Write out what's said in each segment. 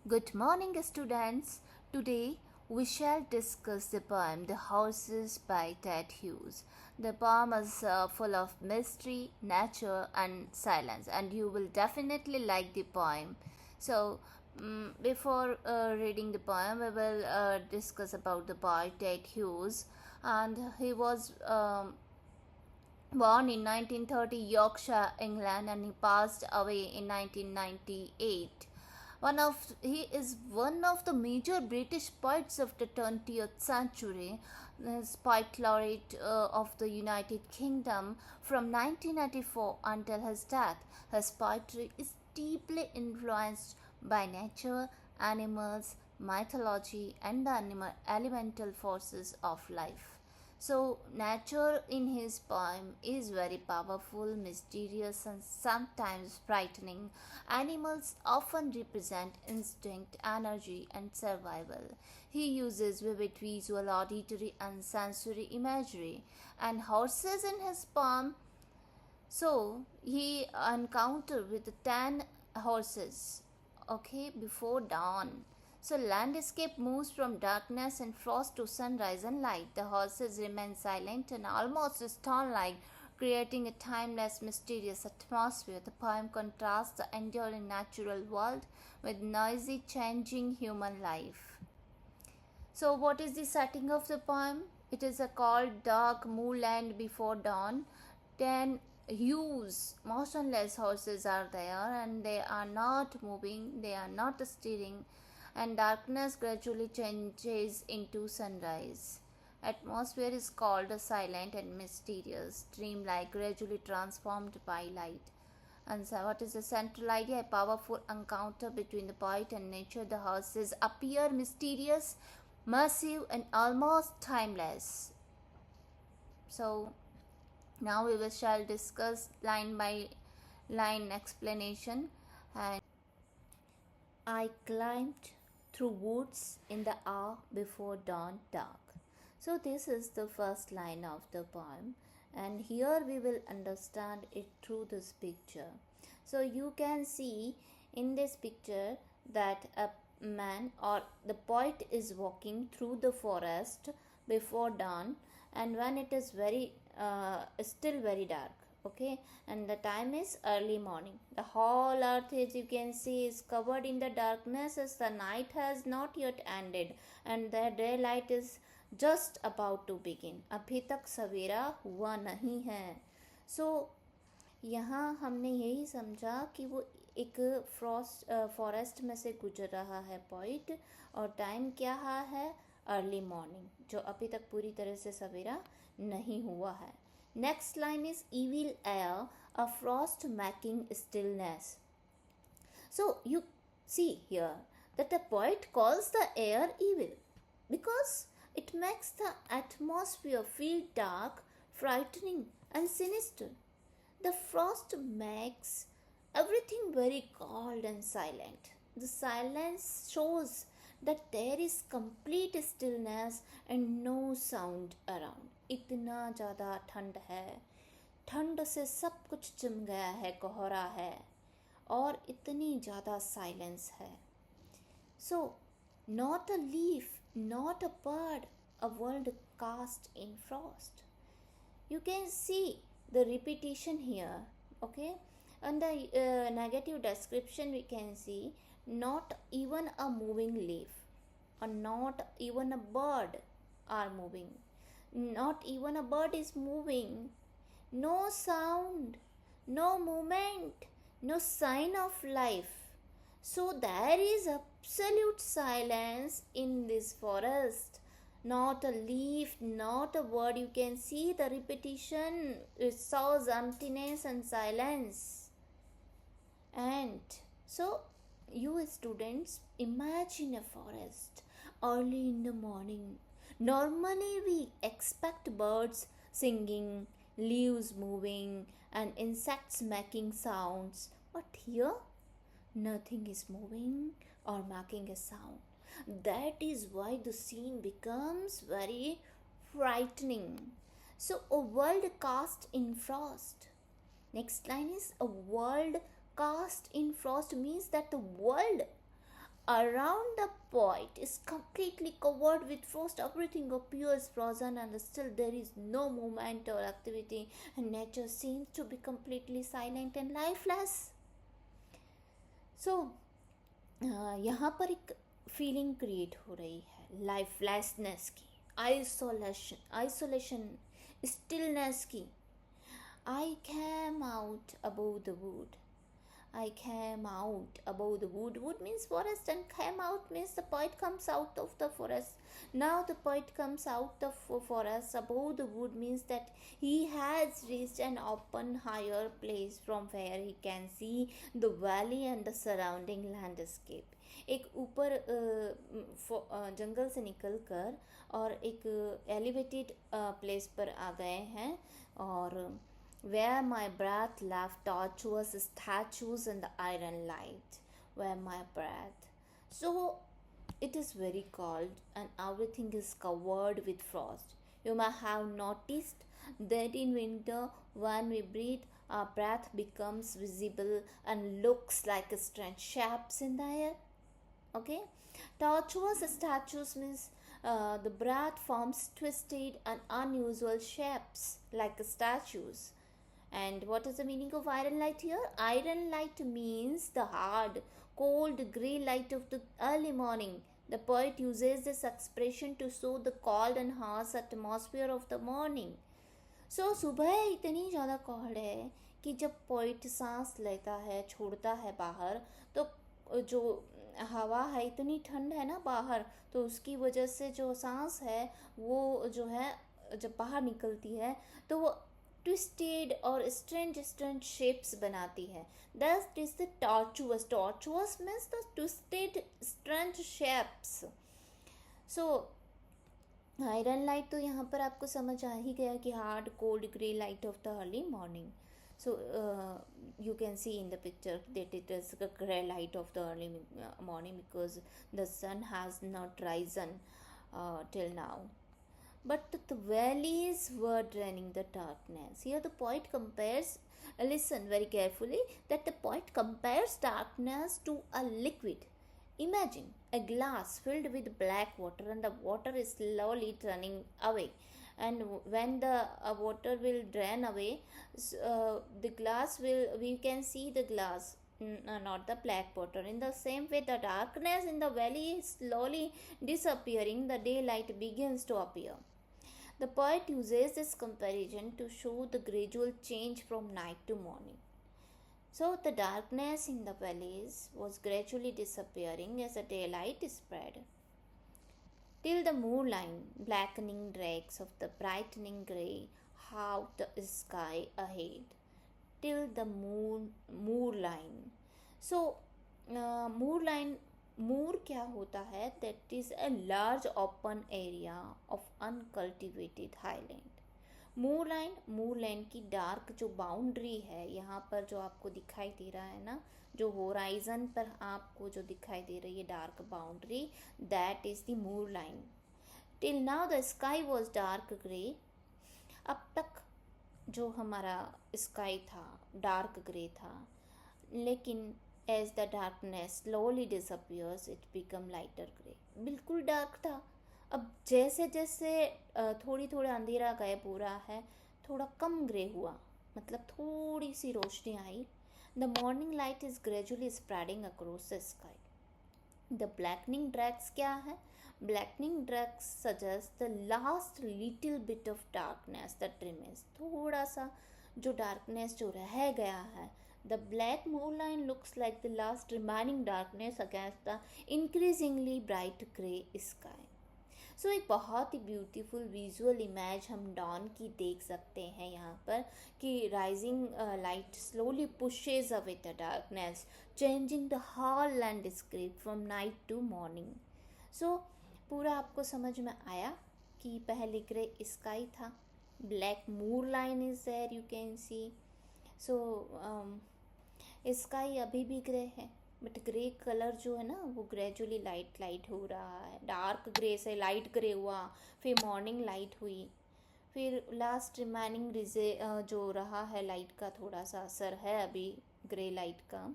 Good morning, students. Today we shall discuss the poem The Horses by Ted Hughes. The poem is full of mystery, nature, and silence, and you will definitely like the poem. So, before reading the poem, we will discuss about the poet Ted Hughes, and he was born in 1930 Yorkshire, England, and he passed away in 1998. He is one of the major British poets of the 20th century. He is poet laureate of the United Kingdom from 1994 until his death. His poetry is deeply influenced by nature, animals, mythology, and the elemental forces of life. So, nature in his poem is very powerful, mysterious, and sometimes frightening. Animals often represent instinct, energy, and survival. He uses vivid visual, auditory, and sensory imagery. And horses in his poem, so he encountered with 10 horses, okay, before dawn. So landscape moves from darkness and frost to sunrise and light. The horses remain silent and almost stone-like, creating a timeless, mysterious atmosphere. The poem contrasts the enduring natural world with noisy, changing human life. So, what is the setting of the poem? It is a called dark moorland before dawn. 10 huge, motionless horses are there and they are not moving, they are not steering, and darkness gradually changes into sunrise. Atmosphere is called silent and mysterious, dreamlike, gradually transformed by light. And so, what is the central idea? A powerful encounter between the poet and nature. The horses appear mysterious, massive, and almost timeless. So, now we shall discuss line by line explanation. And I climbed through woods in the hour before dawn dark. So this is the first line of the poem, and here we will understand it through this picture. So you can see in this picture that a man or the poet is walking through the forest before dawn, and when it is still very dark, okay, and the time is early morning. The whole earth, as you can see, is covered in the darkness as the night has not yet ended and the daylight is just about to begin. अभी तक सवेरा हुआ नहीं है. So यहाँ हमने यही समझा कि वो एक फॉरेस्ट में से गुजर रहा है पॉइंट, और टाइम क्या है? अर्ली मॉर्निंग, जो अभी तक पूरी तरह से सवेरा नहीं हुआ है. Next line is evil air, a frost making stillness. So you see here that the poet calls the air evil because it makes the atmosphere feel dark, frightening, and sinister. The frost makes everything very cold and silent. The silence shows that there is complete stillness and no sound around. इतना ज़्यादा ठंड है, ठंड से सब कुछ जम गया है, कोहरा है, और इतनी ज़्यादा साइलेंस है. So, not a leaf, not a bird, a world cast in frost. You can see the repetition here, okay. And the negative description we can see not even a moving leaf, or not even a bird are moving, not even a bird is moving, no sound, no movement, no sign of life. So there is absolute silence in this forest. Not a leaf, not a word. You can see the repetition. It shows emptiness and silence. And so, you students, imagine a forest early in the morning. Normally, we expect birds singing, leaves moving, and insects making sounds. But here, nothing is moving or making a sound. That is why the scene becomes very frightening. So, a world cast in frost. Next line is a world cast in frost means that the world around the point is completely covered with frost. Everything appears frozen, and still there is no movement or activity, and nature seems to be completely silent and lifeless. So यहाँ पर एक feeling create हो रही है लाइफलेसनेस की, isolation, stillness की. I came out above the wood. I came out above the wood. Wood means forest, and came out means the poet comes out of the forest. Now the poet comes out of forest. Above the wood means that he has reached an open higher place from where he can see the valley and the surrounding landscape. एक ऊपर जंगल से निकल कर और एक elevated place पर आ गए हैं, और where my breath left tortuous statues in the iron light. Where my breath. So it is very cold and everything is covered with frost. You may have noticed that in winter, when we breathe, our breath becomes visible and looks like strange shapes in the air. Okay, tortuous statues means the breath forms twisted and unusual shapes like statues. And what is the meaning of iron light here? Iron light means the hard, cold, grey light of the early morning. The poet uses this expression to show the cold and harsh atmosphere of the morning. So सुबह इतनी ज़्यादा cold है कि जब poet सांस लेता है, छोड़ता है बाहर, तो जो हवा है इतनी ठंड है ना बाहर, तो उसकी वजह से जो सांस है वो जो है जब बाहर निकलती है तो वो ट्विस्टेड और स्ट्रेंज शेप्स बनाती है. That is the tortuous. Tortuous means the twisted strange shapes. So iron light तो यहाँ पर आपको समझ आ ही गया कि hard cold grey light of the early morning. So you can see in the picture that it is the gray light of the early morning because the sun has not risen till now. But the valleys were draining the darkness. Here the poet compares, listen very carefully, that the poet compares darkness to a liquid. Imagine a glass filled with black water and the water is slowly turning away. And when the water will drain away, the glass will, we can see the glass, not the black water. In the same way, the darkness in the valley is slowly disappearing. The daylight begins to appear. The poet uses this comparison to show the gradual change from night to morning. So the darkness in the valleys was gradually disappearing as the daylight spread, till the moonline, blackening rags of the brightening grey, halved the sky ahead. Till the moorline. So, moorline, moor क्या होता है? That is a large open area of uncultivated highland. मूरलाइन की dark जो boundary है, यहाँ पर जो आपको दिखाई दे रहा है ना, जो होराइजन पर आपको जो दिखाई दे रही है dark boundary, that is the moor line. Till now the sky was dark grey. अब तक जो हमारा स्काई था डार्क ग्रे था, लेकिन as the darkness slowly disappears it become lighter grey. बिल्कुल डार्क था, अब जैसे जैसे थोड़ी थोड़ा अंधेरा गायब हो रहा है, थोड़ा कम ग्रे हुआ, मतलब थोड़ी सी रोशनी आई. The morning light is gradually spreading across the sky. The blackening drags क्या है? Blackening drags suggest the last little bit of darkness that remains. थोड़ा सा जो डार्कनेस जो रह गया है. The black moonline looks like the last remaining darkness against the increasingly bright grey sky. So एक बहुत ही ब्यूटीफुल विजुअल इमेज हम डॉन की देख सकते हैं यहाँ पर, कि rising light slowly pushes away the darkness, changing the whole landscape from night to morning. So पूरा आपको समझ में आया कि पहले ग्रे स्काई था, black moor line is there, you can see. So sky अभी भी ग्रे है, बट ग्रे कलर जो है ना वो ग्रेजुअली लाइट हो रहा है. डार्क ग्रे से लाइट ग्रे हुआ, फिर मॉर्निंग लाइट हुई, फिर लास्ट रिमेनिंग जो रहा है लाइट का थोड़ा सा असर है अभी ग्रे लाइट का.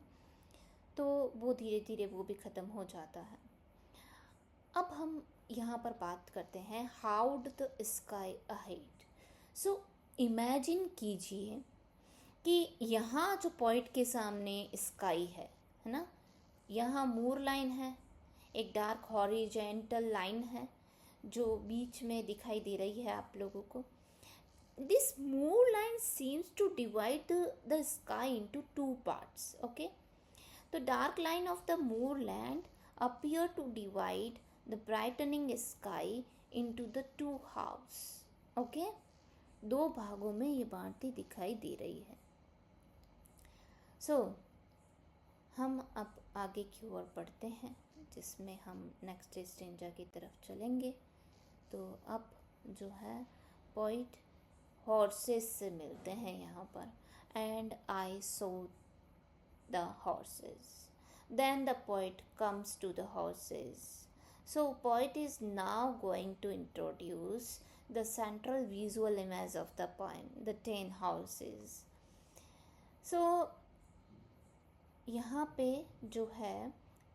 तो वो धीरे धीरे वो भी ख़त्म हो जाता है। अब हम यहाँ पर बात करते हैं हाउ ड the sky ahead. So imagine कीजिए कि यहाँ जो पॉइंट के सामने स्काई है ना, यहाँ मूर लाइन है, एक डार्क हॉरिजेंटल लाइन है जो बीच में दिखाई दे रही है आप लोगों को। This moor line seems to divide the sky into two parts. Okay, the dark line of the moorland appear to divide the brightening sky into the two halves. Okay, दो भागों में ये बांटती दिखाई दे रही है। हम अब आगे की ओर बढ़ते हैं, जिसमें हम नेक्स्ट स्टेंजा की तरफ चलेंगे। तो अब जो है पोइट हॉर्सेस से मिलते हैं यहाँ पर। And I so the horses. Then the poet comes to the horses. So poet is now going to introduce the central visual image of the poem, the 10 horses. So यहाँ पे जो है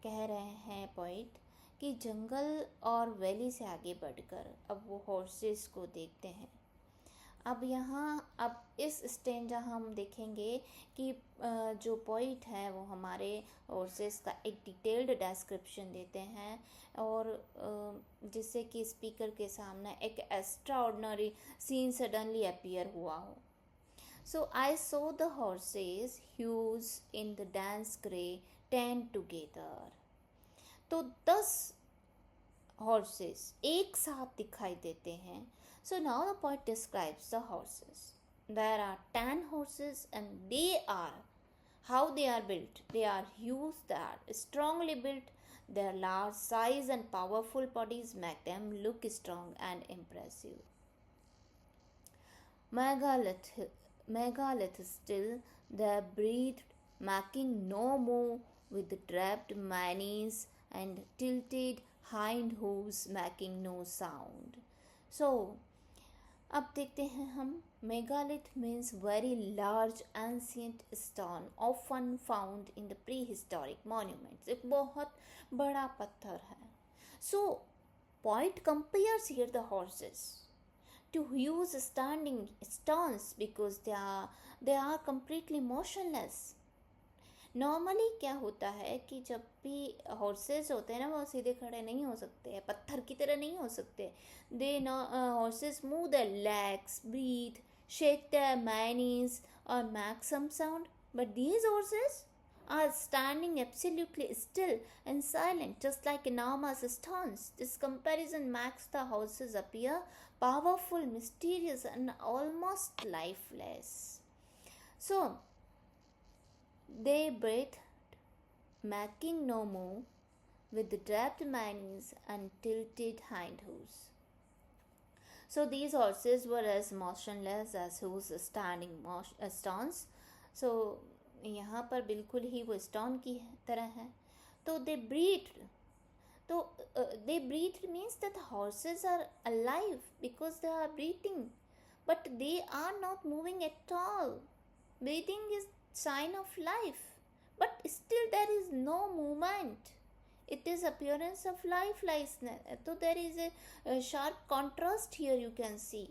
कह रहे हैं पोइट कि जंगल और वैली से आगे बढ़कर अब वो हॉर्सेस को देखते हैं। अब इस स्टेंजा हम देखेंगे कि जो पोइट है वो हमारे हॉर्सेस का एक डिटेल्ड डिस्क्रिप्शन देते हैं, और जिससे कि स्पीकर के सामने एक extraordinary scene suddenly appear हुआ हो। So I saw the horses huge in the dance grey 10 together. तो 10 हॉर्सेस एक साथ दिखाई देते हैं। So now the poet describes the horses. There are 10 horses and how they are built. They are huge, they are strongly built. Their large size and powerful bodies make them look strong and impressive. Megalith still, they breathed, making no move, with draped manes and tilted hind hooves making no sound. So अब देखते हैं हम, megalith means very large ancient stone often found in the prehistoric monuments. एक बहुत बड़ा पत्थर है। So point compares here the horses to huge standing stones because they are completely motionless. Normally क्या होता है कि जब भी हॉर्सेस होते हैं ना, वो सीधे खड़े नहीं हो सकते हैं, पत्थर की तरह नहीं हो सकते। They horses move their legs, breathe, shake their manes और make some sound, but these horses are standing absolutely still and silent, just like enormous stones. This comparison makes the horses appear powerful, mysterious, and almost lifeless. So they breathed, making no move, with draped manes and tilted hind hooves. So these horses were as motionless as whose standing stones. So यहाँ पर बिल्कुल ही वो stone की तरह है। तो they breathed. तो they breathed means that the horses are alive because they are breathing, but they are not moving at all. Breathing is sign of life, but still there is no movement. It is appearance of lifelessness. So there is a sharp contrast here, you can see.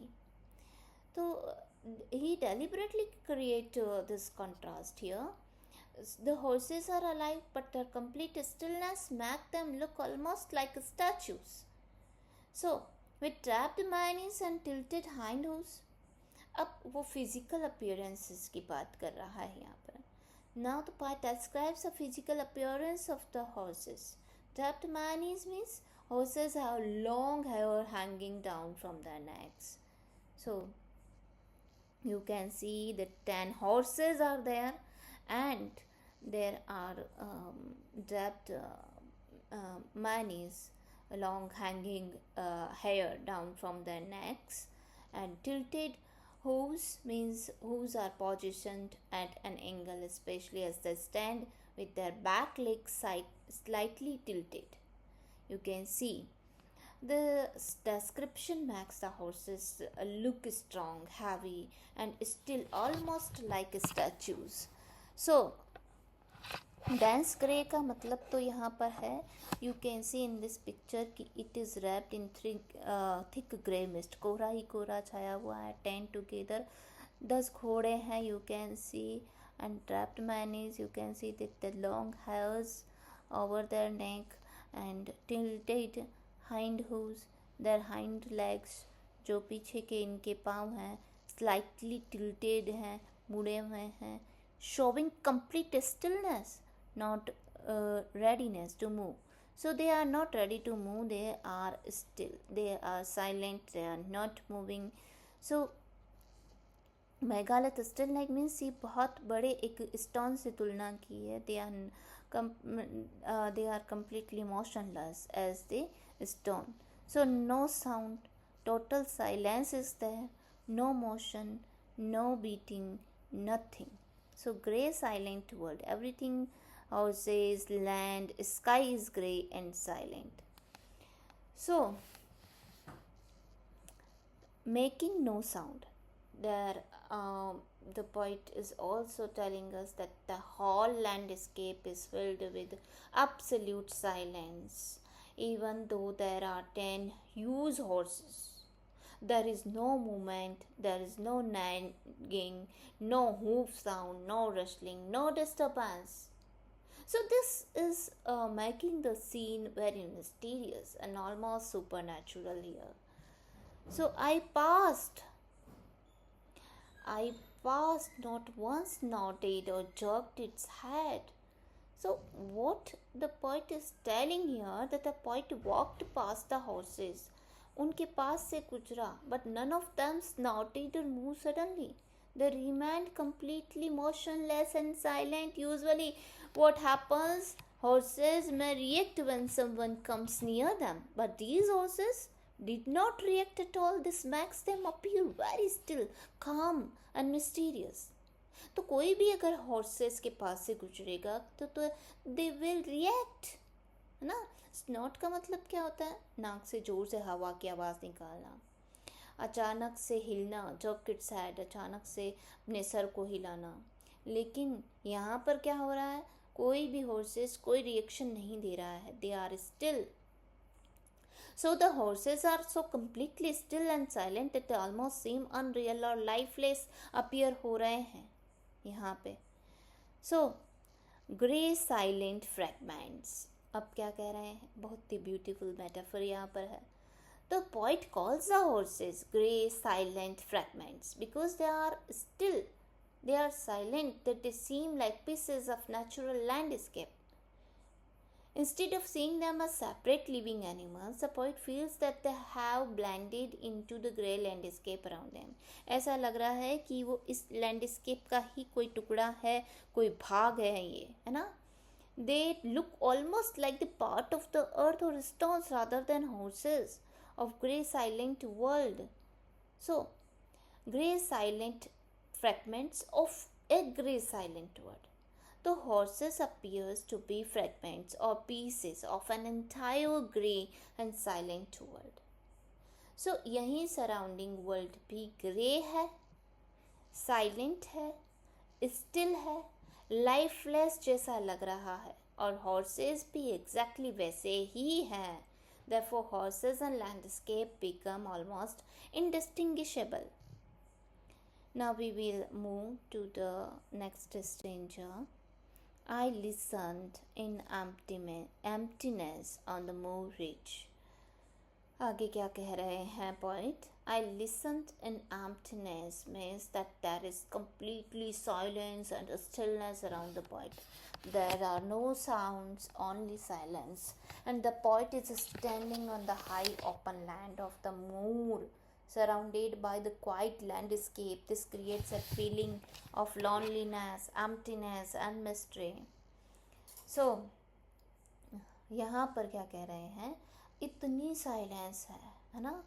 So he deliberately create this contrast here. The horses are alive, but their complete stillness make them look almost like statues. So with trapped manes and tilted hind hooves, अब वो physical appearances की बात कर रहा है यहाँ पर। Now the poet describes the physical appearance of the horses. Trapped manes means horses have long hair hanging down from their necks. So you can see the 10 horses are there, and there are draped manes, long hanging hair down from their necks, and tilted hooves means hooves are positioned at an angle, especially as they stand with their back legs slightly tilted. You can see the description makes the horses look strong, heavy, and still almost like statues. So dense grey का मतलब तो यहाँ पर है, you can see in this picture कि it is wrapped in thick grey mist, कोहरा ही कोहरा छाया हुआ है, 10 टुगेदर, 10 घोड़े हैं you can C, and trapped man is you can see that the long hairs over their neck and tilted hind hooves, their hind legs, जो पीछे के इनके पाँव हैं slightly tilted हैं, मुड़े हुए हैं, showing complete stillness, not readiness to move. So they are not ready to move, they are still, they are silent, they are not moving. So megalith still like means ये बहुत बड़े एक stone से तुलना की है, they are completely motionless as the stone. So no sound, total silence is there, no motion, no beating, nothing. So grey silent world, everything houses, land, sky is grey and silent. So making no sound, there the poet is also telling us that the whole landscape is filled with absolute silence. Even though there are 10 huge horses, there is no movement, there is no nagging, no hoof sound, no rustling, no disturbance. So this is making the scene very mysterious and almost supernatural here. So I passed, not once nodded or jerked its head. So what the poet is telling here, that the poet walked past the horses, उनके पास से गुजरा, but none of them snorted or moved suddenly. They remained completely motionless and silent. Usually what happens, horses may react when someone comes near them, but these horses did not react at all. This makes them appear very still, calm and mysterious. तो कोई भी अगर horses के पास से गुजरेगा तो they will react, है ना. स्नॉट का मतलब क्या होता है, नाक से जोर से हवा की आवाज़ निकालना, अचानक से हिलना, जर्क इट्स हेड, अचानक से अपने सर को हिलाना. लेकिन यहाँ पर क्या हो रहा है, कोई भी हॉर्सेस कोई रिएक्शन नहीं दे रहा है, they are still. So the horses are so completely still and silent that they almost seem unreal or lifeless appear हो रहे हैं यहाँ पे. So grey silent fragments, अब क्या कह रहे हैं, बहुत ही ब्यूटीफुल मेटाफर यहाँ पर है. The poet calls the horses grey silent fragments because they are still, they are silent, that they seem like pieces of natural landscape. Instead of seeing them as separate living animals, the poet feels that they have blended into the grey landscape around them. ऐसा लग रहा है कि वो इस landscape का ही कोई टुकड़ा है, कोई भाग है ये, है ना. They look almost like the part of the earth or stones rather than horses of grey silent world. So, grey silent fragments of a grey silent world. The horses appears to be fragments or pieces of an entire grey and silent world. So यही surrounding world भी grey है, silent है, still है, lifeless जैसा लग रहा है, और हॉर्सेस भी एग्जैक्टली वैसे ही हैं. Therefore horses and landscape become almost indistinguishable. Now we will move to the next stranger. I listened in emptiness on the moor ridge. आगे क्या कह रहे हैं poet? I listened in emptiness means that there is completely silence and stillness around the poet. There are no sounds, only silence. And the poet is standing on the high open land of the moor, surrounded by the quiet landscape. This creates a feeling of loneliness, emptiness and mystery. So यहाँ पर क्या कह रहे हैं, इतनी silence है ना,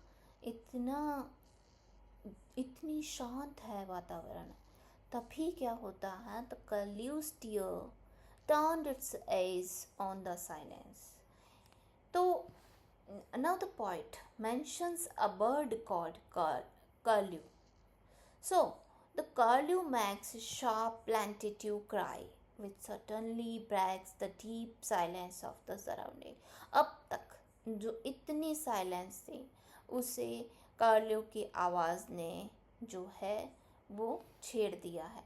इतनी शांत है वातावरण. तभी क्या होता है, the curlew deer turned its eyes on the silence. तो now the poet mentions a bird called curlew. So the curlew makes a sharp plaintive cry which certainly breaks the deep silence of the surrounding. अब तक जो इतनी silence थी उसे कार्लियो की आवाज़ ने जो है वो छेड़ दिया है.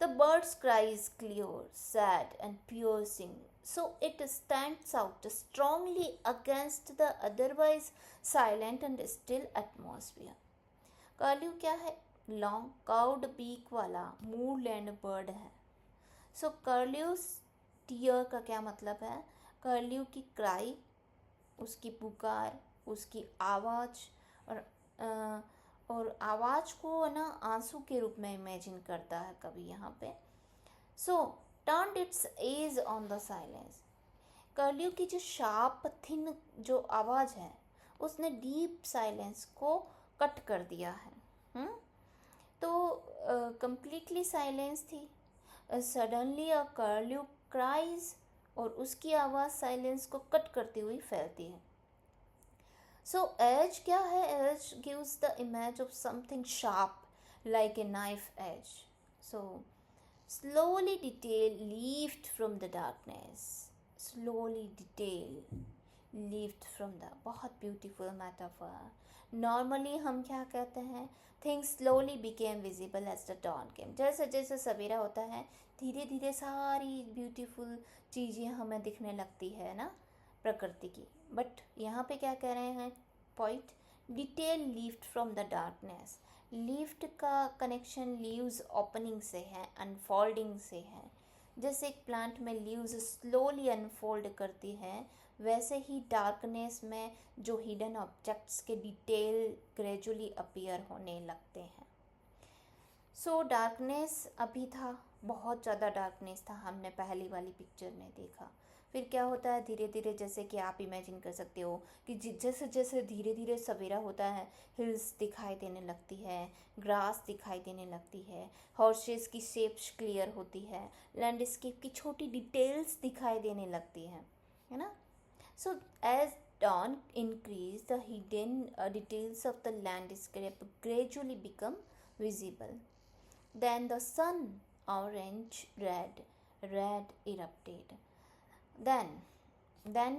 The bird's cry is clear, sad, and piercing, so it stands out strongly against the otherwise silent and still atmosphere. कर्ल्यू क्या है? लॉन्ग कर्व्ड बीक वाला मूरलैंड बर्ड है. सो कर्ल्यूस टीयर का क्या मतलब है? कर्ल्यू की क्राई, उसकी पुकार, उसकी आवाज़ और आवाज़ को ना आंसू के रूप में इमेजिन करता है कभी यहाँ पे. So turned its edge on the silence. Curlew की जो शार्प थिन जो आवाज़ है उसने डीप साइलेंस को कट कर दिया है. तो कंप्लीटली साइलेंस थी. सडनली अ कर्ल्यू क्राइज और उसकी आवाज़ साइलेंस को कट करती हुई फैलती है. सो एज क्या है? Edge gives the image of something sharp like a knife edge. So slowly detail lift from the darkness. Slowly detail lift from the. बहुत ब्यूटीफुल मेटाफर. नॉर्मली हम क्या कहते हैं? Things slowly became visible as the dawn came. जैसे जैसे सवेरा होता है धीरे धीरे सारी ब्यूटीफुल चीज़ें हमें दिखने लगती है ना प्रकृति की. बट यहाँ पे क्या कह रहे हैं point? Detail lift from the darkness. Lift का कनेक्शन लीव्स ओपनिंग से है, अनफोल्डिंग से है. जैसे एक प्लांट में लीव्स स्लोली अनफोल्ड करती है वैसे ही डार्कनेस में जो हिडन ऑब्जेक्ट्स के डिटेल ग्रेजुअली अपीयर होने लगते हैं. सो डार्कनेस अभी था, बहुत ज़्यादा डार्कनेस था, हमने पहली वाली पिक्चर में देखा. फिर क्या होता है धीरे धीरे, जैसे कि आप इमेजिन कर सकते हो कि जैसे जैसे धीरे धीरे सवेरा होता है हिल्स दिखाई देने लगती है, ग्रास दिखाई देने लगती है, हॉर्सेस की शेप्स क्लियर होती है, लैंडस्केप की छोटी डिटेल्स दिखाई देने लगती है ना. So as dawn increased, the hidden details of the landscape gradually become visible. Then the sun, orange, red erupted. Then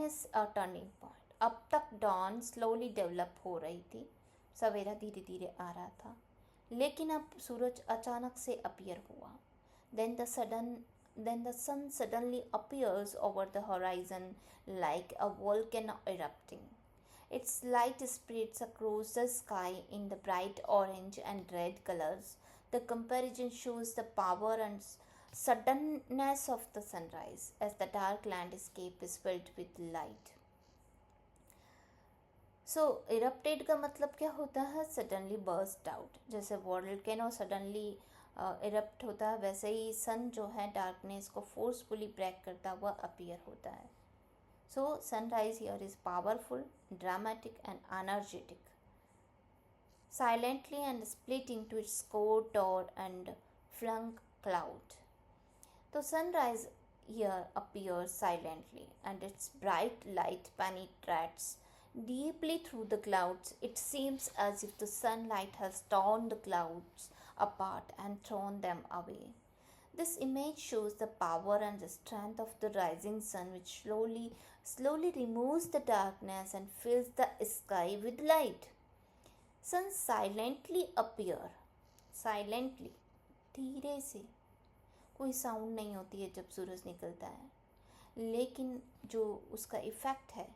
is a turning point. अब तक dawn slowly develop हो रही थी, सवेरा धीरे धीरे आ रहा था, लेकिन अब सूरज अचानक से अपीयर हुआ. Then the sun suddenly appears over the horizon like a volcano erupting. Its light spreads across the sky in the bright orange and red colors. The comparison shows the power and suddenness of the sunrise as the dark landscape is filled with light. So erupted का मतलब क्या होता है? suddenly burst out. जैसे volcano suddenly erupt होता है वैसे ही सन जो है डार्कनेस को फोर्सफुली ब्रेक करता हुआ अपीयर होता है. So sunrise here is powerful, dramatic and energetic. Silently and split into its core, tor and flung cloud. तो sunrise here appears silently and its bright light penetrates deeply through the clouds. It seems as if the sunlight has torn the clouds apart and thrown them away. This image shows the power and the strength of the rising sun, which slowly removes the darkness and fills the sky with light. Sun silently appear. Silently, धीरे से, कोई sound नहीं होती है जब सूरज निकलता है, लेकिन जो उसका इफ़ेक्ट है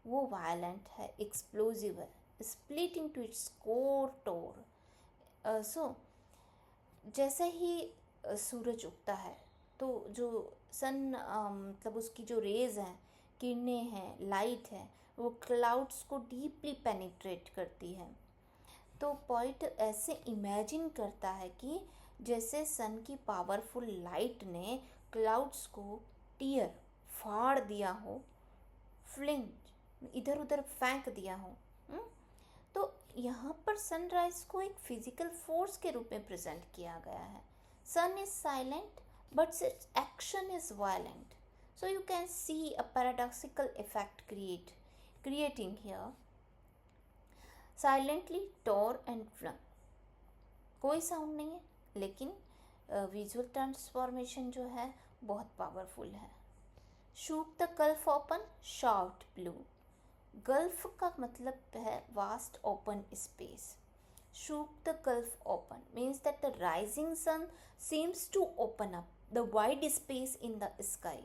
वो वायलेंट है, एक्सप्लोजिव है, स्प्लिटिंग टू इट्स कोर टोर. सो जैसे ही सूरज उगता है तो जो सन मतलब उसकी जो रेज़ हैं, किरणें हैं, लाइट है, वो क्लाउड्स को डीपली पेनिट्रेट करती है. तो पॉइंट ऐसे इमेजिन करता है कि जैसे सन की पावरफुल लाइट ने क्लाउड्स को टीयर फाड़ दिया हो, फ्लिंग इधर उधर फेंक दिया हो. तो यहाँ पर सनराइज को एक फिजिकल फोर्स के रूप में प्रेजेंट किया गया है. Sun is silent but its action is violent. So you can see a paradoxical effect creating here. Silently tor and flung, कोई साउंड नहीं है, लेकिन विजुअल ट्रांसफॉर्मेशन जो है बहुत पावरफुल है। Shook the gulf open, shout blue. Gulf का मतलब है vast open space. Shook the gulf open means that the rising sun seems to open up the wide space in the sky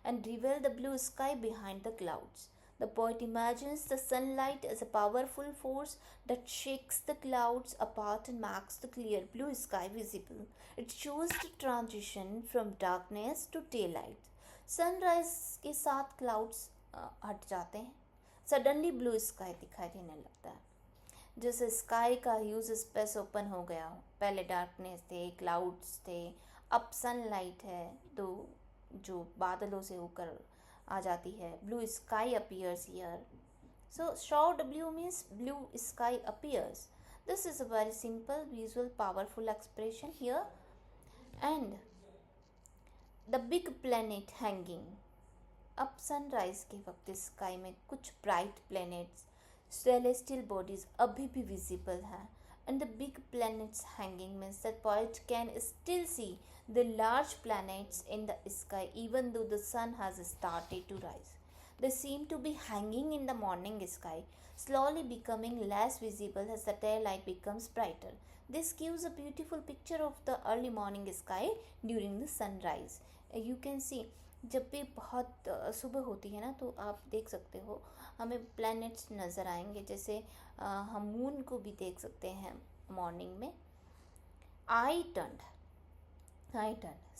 and reveal the blue sky behind the clouds. The poet imagines the sunlight as a powerful force that shakes the clouds apart and makes the clear blue sky visible. It shows the transition from darkness to daylight. Sunrise के साथ clouds हट जाते हैं, suddenly blue sky दिखाई देने लगता है, जैसे स्काई का ह्यूज स्पेस ओपन हो गया हो। पहले डार्कनेस थे, क्लाउड्स थे, अब सनलाइट है तो जो बादलों से होकर आ जाती है। Blue sky appears here. So short blue means blue sky appears. This is a very simple visual powerful expression here. And the big planet hanging. अब सनराइज के वक्त स्काई में कुछ ब्राइट प्लैनेट्स, celestial bodies अभी भी visible हैं, and the big planets hanging means that poet can still see the large planets in the sky even though the sun has started to rise. They seem to be hanging in the morning sky, slowly becoming less visible as the daylight becomes brighter. This gives a beautiful picture of the early morning sky during the sunrise. You can see जब भी बहुत सुबह होती है ना, तो आप देख सकते हो हमें प्लैनेट्स नज़र आएंगे, जैसे हम मून को भी देख सकते हैं मॉर्निंग में। आई टर्न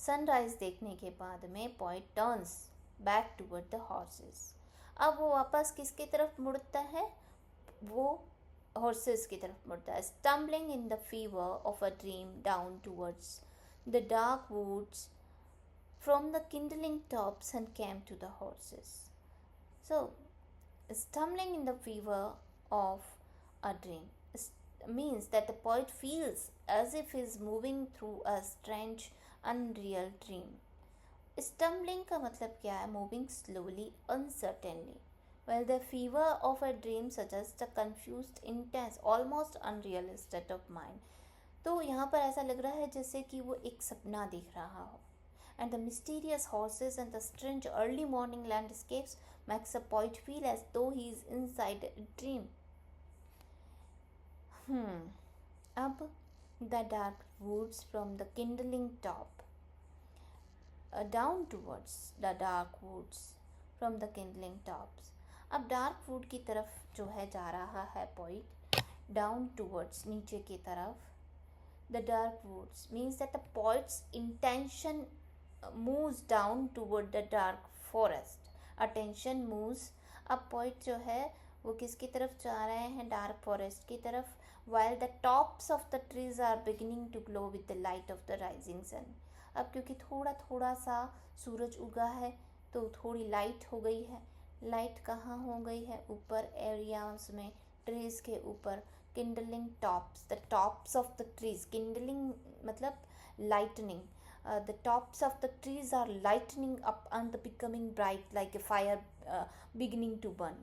सनराइज देखने के बाद में point turns back toward the horses. अब वो वापस किसकी तरफ मुड़ता है? वो हॉर्सेस की तरफ मुड़ता है। Stumbling in the fever of a dream down towards the dark woods from the kindling tops and came to the horses. So, stumbling in the fever of a dream means that the poet feels as if he is moving through a strange, unreal dream. Stumbling का मतलब क्या है? Moving slowly, uncertainly. While the fever of a dream suggests a confused, intense, almost unreal state of mind. तो यहाँ पर ऐसा लग रहा है जैसे कि वो एक सपना दिख रहा हो। And the mysterious horses and the strange early morning landscapes makes a poet feel as though he is inside a dream. Ab the dark woods from the kindling top down towards the dark woods from the kindling tops. अब dark would की तरफ जो है जा रहा है poet, down towards नीचे की तरफ। The dark woods means that the poet's intention moves down toward the dark forest. Attention moves. अब poet जो है वो किसकी तरफ जा रहे हैं? डार्क फॉरेस्ट की तरफ। while the tops of the trees are beginning to glow with the light of the rising sun. अब क्योंकि थोड़ा थोड़ा सा सूरज उगा है तो थोड़ी लाइट हो गई है। लाइट कहाँ हो गई है? ऊपर एरियाज में, ट्रीज के ऊपर। kindling tops, the tops of the trees. kindling मतलब lightning. The tops of the trees are lightening up and becoming bright like a fire beginning to burn.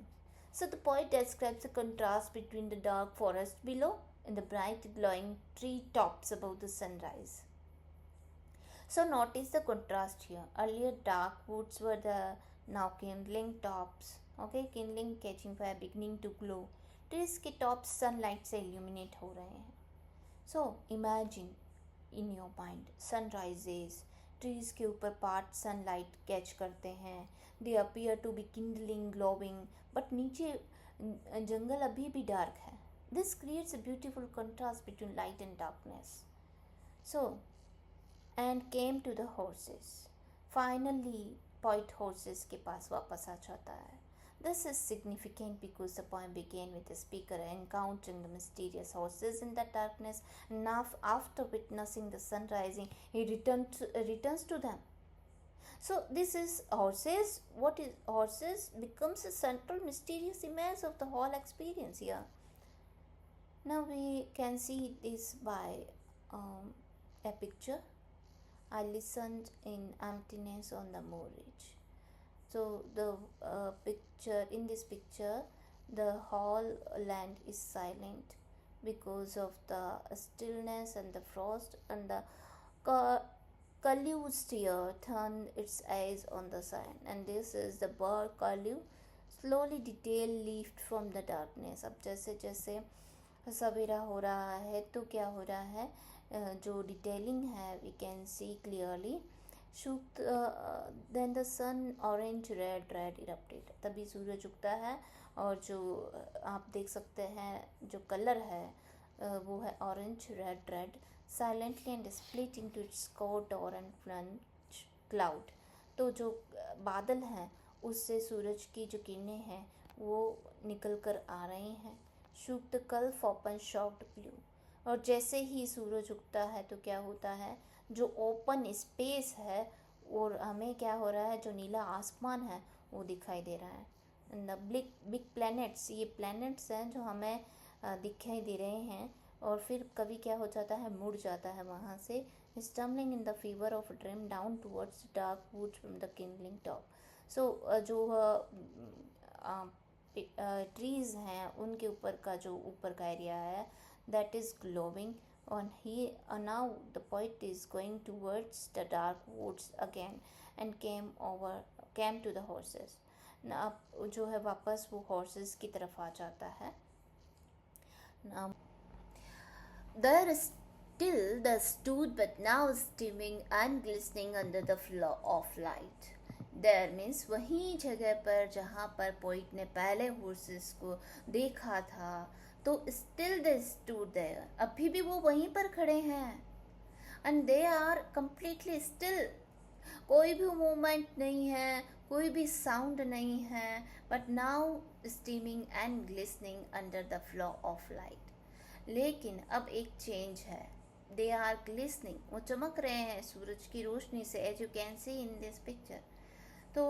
So the poet describes the contrast between the dark forest below and the bright glowing tree tops above the sunrise. So notice the contrast here. Earlier dark woods were the now kindling tops. Okay, kindling catching fire beginning to glow. Trees के tops sunlight से illuminate हो रहे हैं. So imagine in your mind sunrises, trees के ऊपर part sunlight catch करते हैं, they appear to be kindling, glowing, but नीचे जंगल अभी भी डार्क है। This creates a beautiful contrast between light and darkness. So, and came to the horses. Finally, poet horses के पास वापस आ जाता है। This is significant because the poem began with the speaker encountering the mysterious horses in the darkness, and after witnessing the sun rising, he returns to them. So this is horses. What is horses becomes a central mysterious image of the whole experience here. Now we can see this by a picture. I listened in emptiness on the moor ridge. So the picture, in this picture, the whole land is silent because of the stillness and the frost and the Kalyu steer turned its eyes on the sun, and this is the bird Kalyu, slowly detail leafed from the darkness. अब जैसे जैसे सवेरा हो रहा है तो क्या हो रहा है, जो डिटेलिंग है we can see clearly shook, then the sun orange red red erupted, तभी सूरज उगता है और जो आप देख सकते हैं जो कलर है वो है orange red red, silently and split into its core and front cloud. तो जो बादल हैं उससे सूरज की जो किरणें हैं वो निकल कर आ रही हैं। Shook the कल्फ open shocked blue, और जैसे ही सूरज उगता है तो क्या होता है, जो ओपन स्पेस है और हमें क्या हो रहा है, जो नीला आसमान है वो दिखाई दे रहा है। द बिग बिग प्लैनेट्स, ये प्लैनेट्स हैं जो हमें दिखाई दे रहे हैं, और फिर कभी क्या हो जाता है, मुड़ जाता है वहाँ से, stumbling in the fever of dream down towards dark woods from the kindling top. So जो ट्रीज हैं उनके ऊपर का जो ऊपर का एरिया है that is glowing on he now the poet is going towards the dark woods again and came to the horses। अब जो है वापस वो horses की तरफ आ जाता है। Now there is still the stood but now steaming and glistening under the flow of light। There means वहीं जगह पर जहाँ पर पोइट ने पहले हॉर्सेस को देखा था, तो स्टिल दे स्टूड देयर, अभी भी वो वहीं पर खड़े हैं, and they are completely still, कोई भी मूवमेंट नहीं है, कोई भी साउंड नहीं है, but now steaming and glistening under the flow of light. लेकिन अब एक चेंज है, दे आर ग्लिसनिंग, वो चमक रहे हैं सूरज की रोशनी से, as you can see in this picture. तो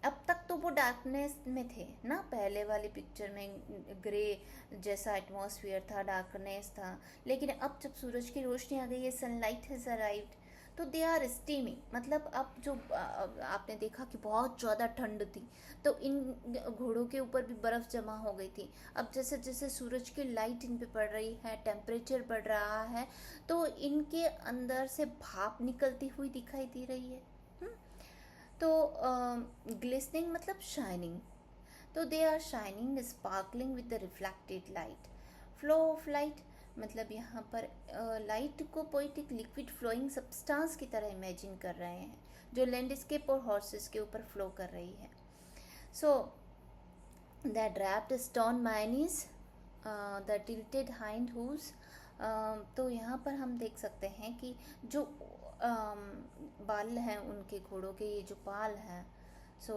अब तक तो वो डार्कनेस में थे ना, पहले वाली पिक्चर में ग्रे जैसा एटमॉस्फेयर था, डार्कनेस था, लेकिन अब जब सूरज की रोशनी आ गई है, सनलाइट हैज अराइव्ड, तो दे आर स्टीमिंग। मतलब अब जो आपने देखा कि बहुत ज़्यादा ठंड थी तो इन घोड़ों के ऊपर भी बर्फ़ जमा हो गई थी, अब जैसे जैसे सूरज की लाइट इन पे पड़ रही है, टेम्परेचर बढ़ रहा है, तो इनके अंदर से भाप निकलती हुई दिखाई दे रही है। तो ग्लिसनिंग मतलब शाइनिंग, तो they are shining sparkling with the reflected light. Flow of light मतलब यहाँ पर लाइट को पोइटिक लिक्विड फ्लोइंग सब्सटेंस की तरह इमेजिन कर रहे हैं, जो लैंडस्केप और हॉर्सेस के ऊपर फ्लो कर रही है। So that wrapped stone mayonnaise the tilted hind hooves. तो यहाँ पर हम देख सकते हैं कि जो बाल हैं उनके घोड़ों के, ये जो बाल हैं, सो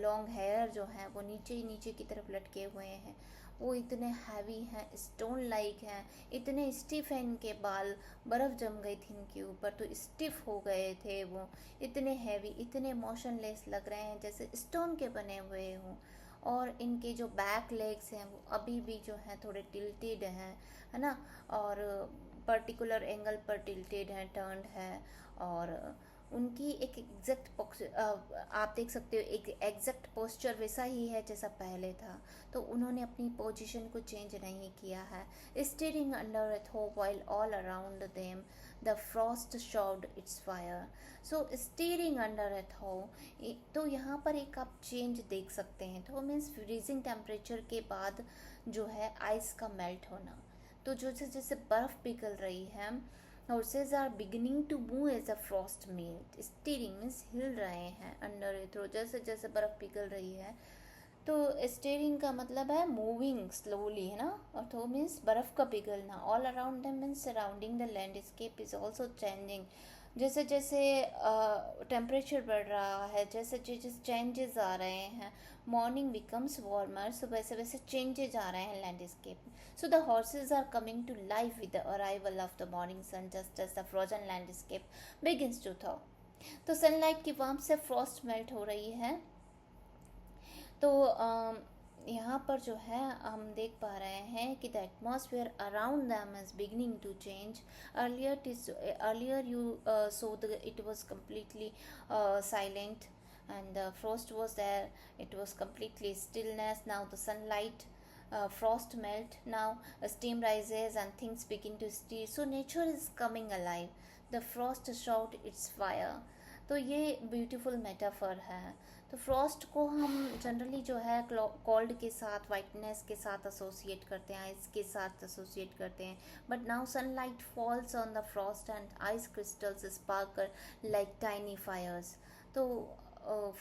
लॉन्ग हेयर जो हैं वो नीचे नीचे की तरफ लटके हुए हैं, वो इतने हैवी हैं, स्टोन लाइक हैं, इतने स्टिफ हैं इनके बाल, बर्फ़ जम गई थी इनके ऊपर तो स्टिफ हो गए थे वो, इतने हैवी, इतने मोशनलेस लग रहे हैं जैसे स्टोन के बने हुए हों। और इनके जो बैक लेग्स हैं वो अभी भी जो हैं थोड़े टिल्टेड हैं, है ना, और पर्टिकुलर एंगल पर टिल्टेड है, टर्न्ड है, और उनकी एक एग्जैक्ट आप देख सकते हो एक एग्जैक्ट पोस्चर वैसा ही है जैसा पहले था, तो उन्होंने अपनी पोजीशन को चेंज नहीं किया है। Steering under a thaw while all around them the frost shod its fire. So steering under a thaw, तो यहाँ पर एक आप चेंज देख सकते हैं, थो मीन्स फ्रीजिंग टेम्परेचर के बाद जो है आइस का मेल्ट होना, तो जैसे जैसे बर्फ़ पिघल रही है, horses are beginning to move as a frost melt। steering means हिल रहे हैं अंडर ए थ्रो, जैसे जैसे बर्फ़ पिघल रही है, तो स्टीयरिंग का मतलब है मूविंग स्लोली, है ना, और थ्रो मीन्स बर्फ़ का पिघलना। All around them means surrounding the landscape is also changing. जैसे जैसे टेम्परेचर बढ़ रहा है, जैसे जैसे चेंजेस आ रहे हैं, मॉर्निंग बिकम्स वार्मर, सो वैसे वैसे चेंजेस आ रहे हैं landscape. So the horses are coming to life with the arrival of the morning sun, just as the frozen landscape begins to thaw। तो सनलाइट की वार्मथ से फ्रॉस्ट मेल्ट हो रही है। तो यहाँ पर जो है हम देख पा रहे हैं कि the atmosphere around them is beginning to change. Earlier you saw it was completely silent and the frost was there, it was completely stillness। now the sunlight, frost melt, now steam rises and things begin to steam, so nature is coming alive। The Frost shot it's fire. तो ये beautiful metaphor है। तो Frost को हम generally जो है cold के साथ, वाइटनेस के साथ एसोसिएट करते हैं, आइस के साथ एसोसिएट करते हैं। But now sunlight falls on the frost and ice crystals sparkle like tiny fires. तो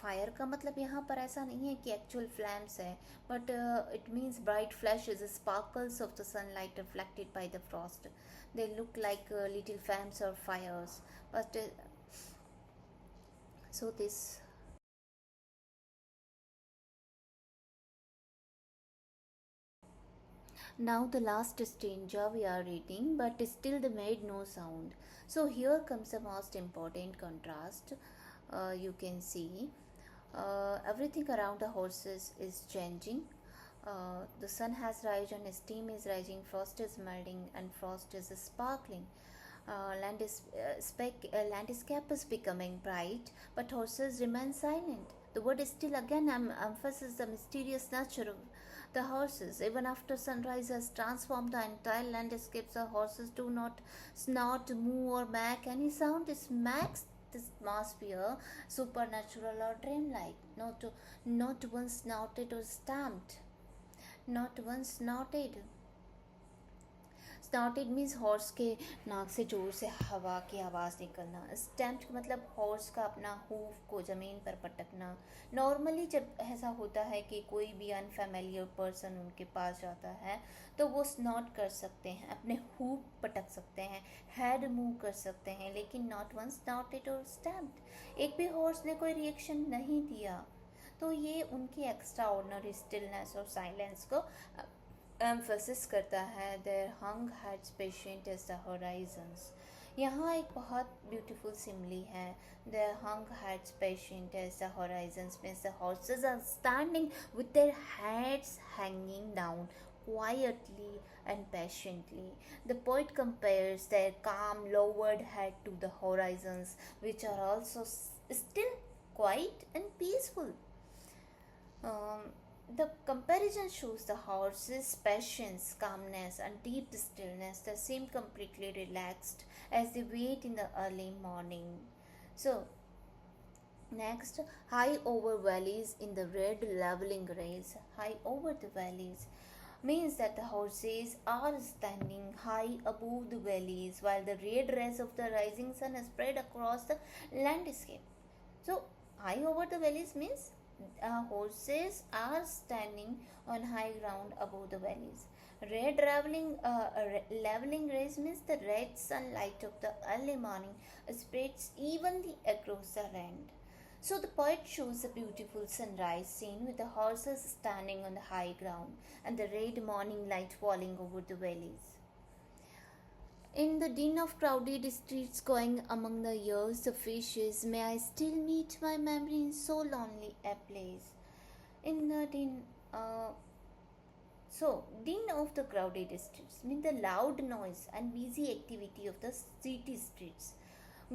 फायर का मतलब यहाँ पर ऐसा नहीं है कि एक्चुअल फ्लैम्स है, but it means bright flashes, sparkles of the sunlight reflected by the Frost. They look like little flames or fires, but so this. Now the last stanza we are reading, but still they made no sound. So here comes the most important contrast. You can see everything around the horses is changing. The sun has risen, steam is rising, frost is melting, and frost is sparkling. Landscape is becoming bright, but horses remain silent. The word is still again emphasizes the mysterious nature of the horses. Even after sunrise has transformed the entire landscape, the horses do not snort, moo, or make any sound. This makes this atmosphere supernatural or dreamlike. Not once snorted or stamped. Not once snorted. Started means horse के नाक से जोर से हवा की आवाज़ निकलना। Stamped मतलब हॉर्स का अपना हूफ को ज़मीन पर पटकना। नॉर्मली जब ऐसा होता है कि कोई भी अनफेमिलियर पर्सन उनके पास जाता है तो वो स्नॉट कर सकते हैं, अपने हूफ पटक सकते हैं, हेड मूव कर सकते हैं, लेकिन नॉट वन स्नॉटेड और स्टैम्प्ड। एक भी हॉर्स ने कोई रिएक्शन नहीं दिया। तो ये उनकी एक्स्ट्रा ऑर्डिनरी स्टिलनेस और साइलेंस को एम्फसिस करता है। Their hung heads patient as the horizons. यहाँ एक बहुत ब्यूटीफुल सिमली है। Their hung heads patient as the horizons means the horses are standing with their heads hanging down quietly and patiently. The poet compares their calm lowered head to the horizons, which are also still quiet and peaceful. The comparison shows the horse's patience, calmness, and deep stillness that seem completely relaxed as they wait in the early morning. So, next, high over valleys in the red leveling rays. High over the valleys means that the horses are standing high above the valleys while the red rays of the rising sun are spread across the landscape. So, high over the valleys means horses are standing on high ground above the valleys. Leveling rays means the red sunlight of the early morning spreads evenly across the land. So the poet shows a beautiful sunrise scene with the horses standing on the high ground and the red morning light falling over the valleys. In the din of crowded streets going among the years of fishes, may I still meet my memory in so lonely a place. In the din, din of the crowded streets means the loud noise and busy activity of the city streets.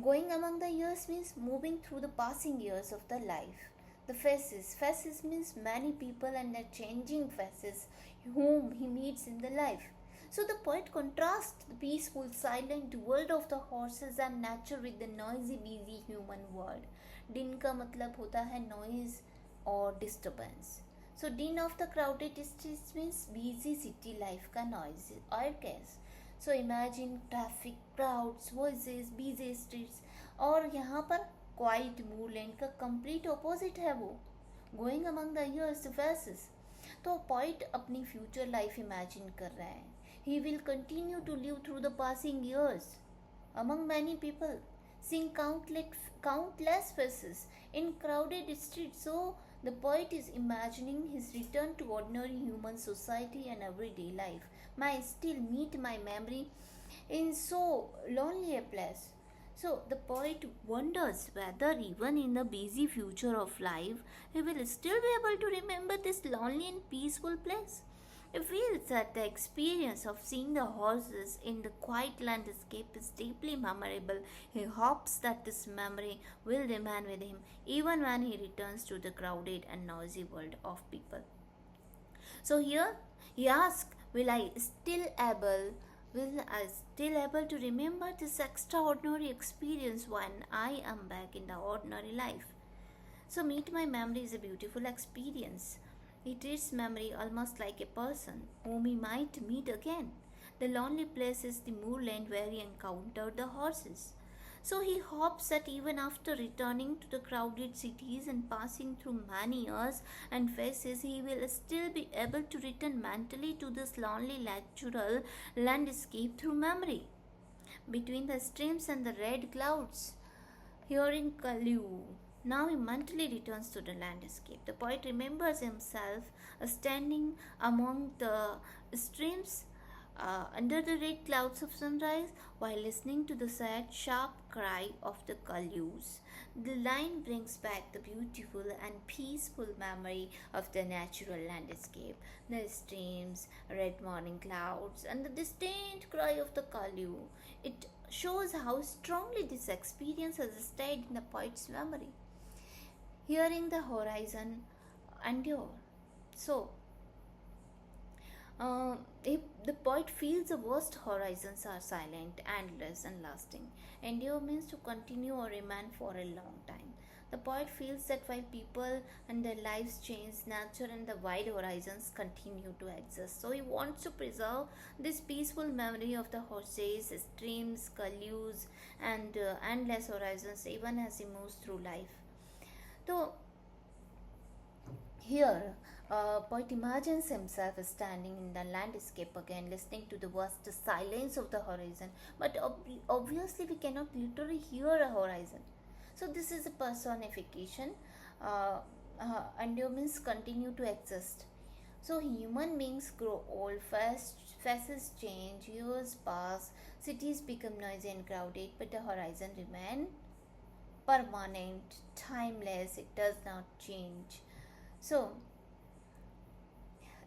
Going among the years means moving through the passing years of the life. The faces means many people and their changing faces whom he meets in the life. So the poet contrasts the peaceful, silent world of the horses and nature with the noisy, busy human world. Din का मतलब होता है noise और disturbance. So din of the crowded streets means busy city life का noise or chaos. So imagine traffic, crowds, voices, busy streets. और यहाँ पर quiet moorland का complete opposite है वो. Going among the years, the faces. तो poet अपनी future life imagine कर रहा है. He will continue to live through the passing years among many people, seeing countless faces in crowded streets. So the poet is imagining his return to ordinary human society and everyday life. May I still meet my memory in so lonely a place. So the poet wonders whether even in the busy future of life he will still be able to remember this lonely and peaceful place. He feels that the experience of seeing the horses in the quiet landscape is deeply memorable. He hopes that this memory will remain with him even when he returns to the crowded and noisy world of people. So here he asks, will I still able Will I still able to remember this extraordinary experience when I am back in the ordinary life? So, Meet My Memory is a beautiful experience. It treats memory almost like a person whom he might meet again. The lonely place is the moorland where he encountered the horses. So he hopes that even after returning to the crowded cities and passing through many years and phases, he will still be able to return mentally to this lonely natural landscape through memory. Between the streams and the red clouds, hearing Kalyu. Now he mentally returns to the landscape. The poet remembers himself standing among the streams under the red clouds of sunrise while listening to the sad, sharp cry of the Kalyus. The line brings back the beautiful and peaceful memory of the natural landscape, the streams, red morning clouds, and the distant cry of the Kalyu. It shows how strongly this experience has stayed in the poet's memory. Hearing the horizon endure. So, if the poet feels the vast horizons are silent, endless, and lasting. Endure means to continue or remain for a long time. The poet feels that while people and their lives change, nature and the wide horizons continue to exist. So he wants to preserve this peaceful memory of the horses, streams, kalyus, and endless horizons even as he moves through life. So here, poet imagines himself standing in the landscape again, listening to the vast silence of the horizon. But obviously, we cannot literally hear a horizon. So this is a personification, and humans continue to exist. So human beings grow old, fast, faces change, years pass, cities become noisy and crowded, but the horizon remain permanent, timeless. It does not change. So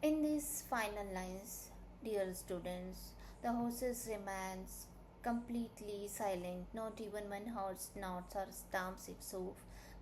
in these final lines, dear students, the horses remains completely silent, not even when horse snorts or stamps its hoof.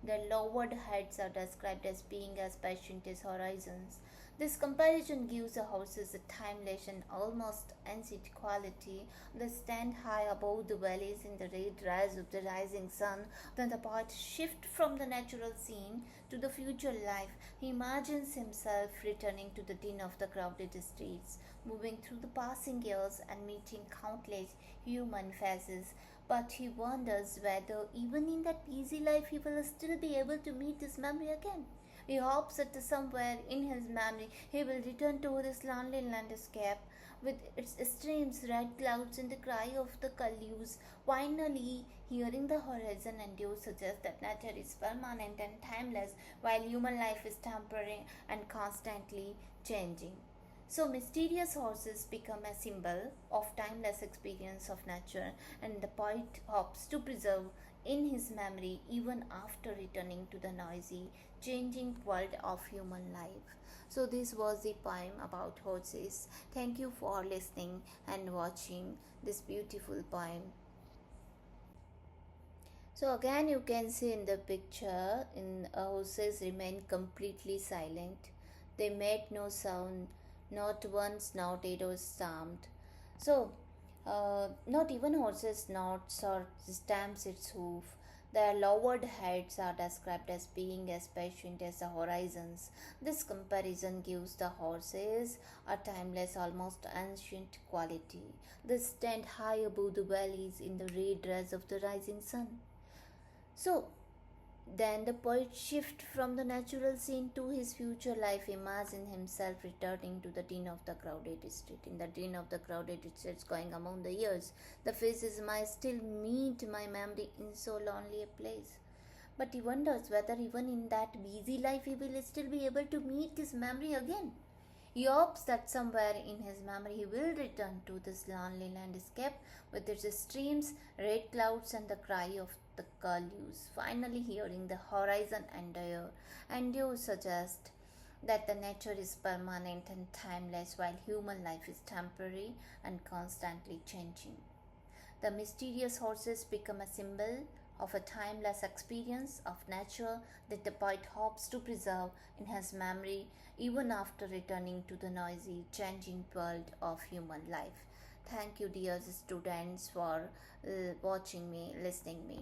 Their lowered heads are described as being as patient as horizons. This comparison gives the horses a timeless and almost ancient quality. They stand high above the valleys in the red rays of the rising sun. Then the poet shifts from the natural scene to the future life. He imagines himself returning to the din of the crowded streets, moving through the passing years and meeting countless human faces. But he wonders whether, even in that busy life, he will still be able to meet his memory again. He hopes that somewhere in his memory he will return to this lonely landscape with its streams, red clouds, and the cry of the Kalyus. Finally, hearing the horizon endure suggests that nature is permanent and timeless, while human life is temporary and constantly changing. So, mysterious horses become a symbol of timeless experience of nature, and the poet hopes to preserve in his memory even after returning to the noisy, changing world of human life. So, this was the poem about horses. Thank you for listening and watching this beautiful poem. So again you can see in the picture in horses remain completely silent. They made no sound, not one snorted or stamped. So not even horses snorts or stamps its hoof. Their lowered heads are described as being as patient as the horizons. This comparison gives the horses a timeless, almost ancient quality. They stand high above the valleys in the red rays of the rising sun. So then the poet shifts from the natural scene to his future life, imagine himself returning to the din of the crowded street. In the din of the crowded streets going among the years, the faces might still meet my memory in so lonely a place. But he wonders whether even in that busy life he will still be able to meet his memory again. He hopes that somewhere in his memory he will return to this lonely landscape with its streams, red clouds, and the cry of the curlews. Finally, hearing the horizon endure, endure suggests that the nature is permanent and timeless while human life is temporary and constantly changing. The mysterious horses become a symbol of a timeless experience of nature that the poet hopes to preserve in his memory even after returning to the noisy, changing world of human life. Thank you, dear students, for watching me, listening me.